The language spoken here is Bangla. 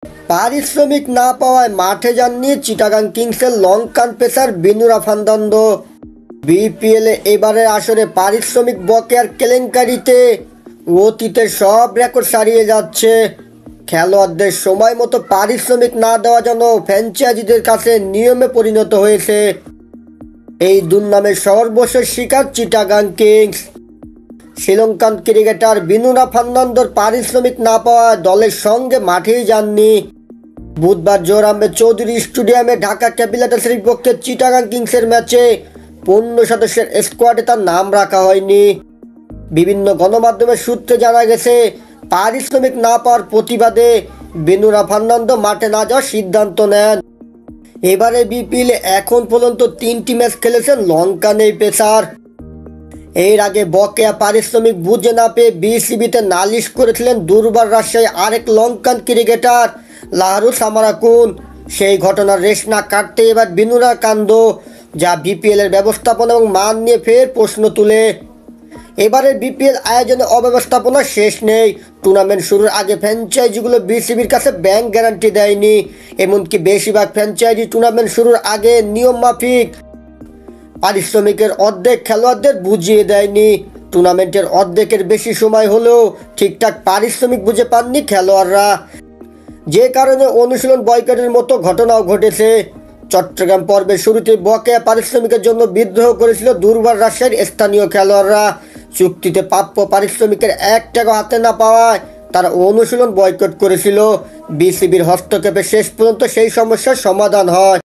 পারিশ্রমিক না পাওয়ায় মাঠে যাননি চিটাগাং কিংসের লঙ্কান পেসার বিনুরা ফার্নান্দো। বিপিএলে এবারের আসরে পারিশ্রমিক বকেয়ার কেলেঙ্কারিতে অতীতের সব রেকর্ড ছাড়িয়ে যাচ্ছে। খেলোয়াড়দের সময় মতো পারিশ্রমিক না দেওয়া যেন ফ্র্যাঞ্চাইজিদের কাছে নিয়মে পরিণত হয়েছে। এই দুর্নামের সর্বশেষ শিকার চিটাগাং কিংস। শ্রীলঙ্কান ক্রিকেটার বিনুরা ফার্নান্দোর পারিশ্রমিক না পাওয়া দলের সঙ্গে মাঠেই যাননি। বুধবার জোহর আহমেদ চৌধুরী স্টেডিয়ামে ঢাকা ক্যাপিটালসের বিপক্ষে চিটাগাং কিংসের ম্যাচে 15 সদস্যের স্কোয়াডে তার নাম রাখা হয়নি। বিভিন্ন গণমাধ্যমের সূত্রে জানা গেছে, পারিশ্রমিক না পাওয়ার প্রতিবাদে বিনুরা ফার্নান্দো মাঠে না যাওয়ার সিদ্ধান্ত নেন। এবারে বিপিএলে এখন পর্যন্ত 3টি ম্যাচ খেলেছেন লঙ্কান এই পেসার। এর আগে বকেয়া পারিশ্রমিক বুঝে না পেয়ে বিসিবিতে নালিশ করেছিলেন দুর্বার রাজশাহী আরেক লঙ্কান ক্রিকেটার লাহারু সামারাকুন। সেই ঘটনার রেশ না কাটতে এবার বিনুরার কাণ্ড, যা বিপিএলের ব্যবস্থাপনা এবং মান নিয়ে ফের প্রশ্ন তুলে। এবারের বিপিএল আয়োজনে অব্যবস্থাপনা শেষ নেই। টুর্নামেন্ট শুরুর আগে ফ্র্যাঞ্চাইজিগুলো বিসিবির কাছে ব্যাংক গ্যারান্টি দেয়নি। এমনকি বেশিরভাগ ফ্র্যাঞ্চাইজি টুর্নামেন্ট শুরুর আগে নিয়ম মাফিক পারিশ্রমিকের অর্ধেক খেলোয়াড়দের বুঝিয়ে দেয়নি। টুর্নামেন্টের অর্ধেকের বেশি সময় হলেও ঠিকঠাক পারিশ্রমিক বুঝে পাননি খেলোয়াড়রা, যে কারণে অনুশীলন বয়কটের মতো ঘটনাও ঘটেছে। চট্টগ্রাম পর্বের শুরুতে বকেয়া পারিশ্রমিকের জন্য বিদ্রোহ করেছিল দুর্বার রাজশাহীর স্থানীয় খেলোয়াড়রা। চুক্তিতে প্রাপ্য পারিশ্রমিকের 1 টাকা হাতে না পাওয়ায় তারা অনুশীলন বয়কট করেছিল। বিসিবির হস্তক্ষেপে শেষ পর্যন্ত সেই সমস্যার সমাধান হয়।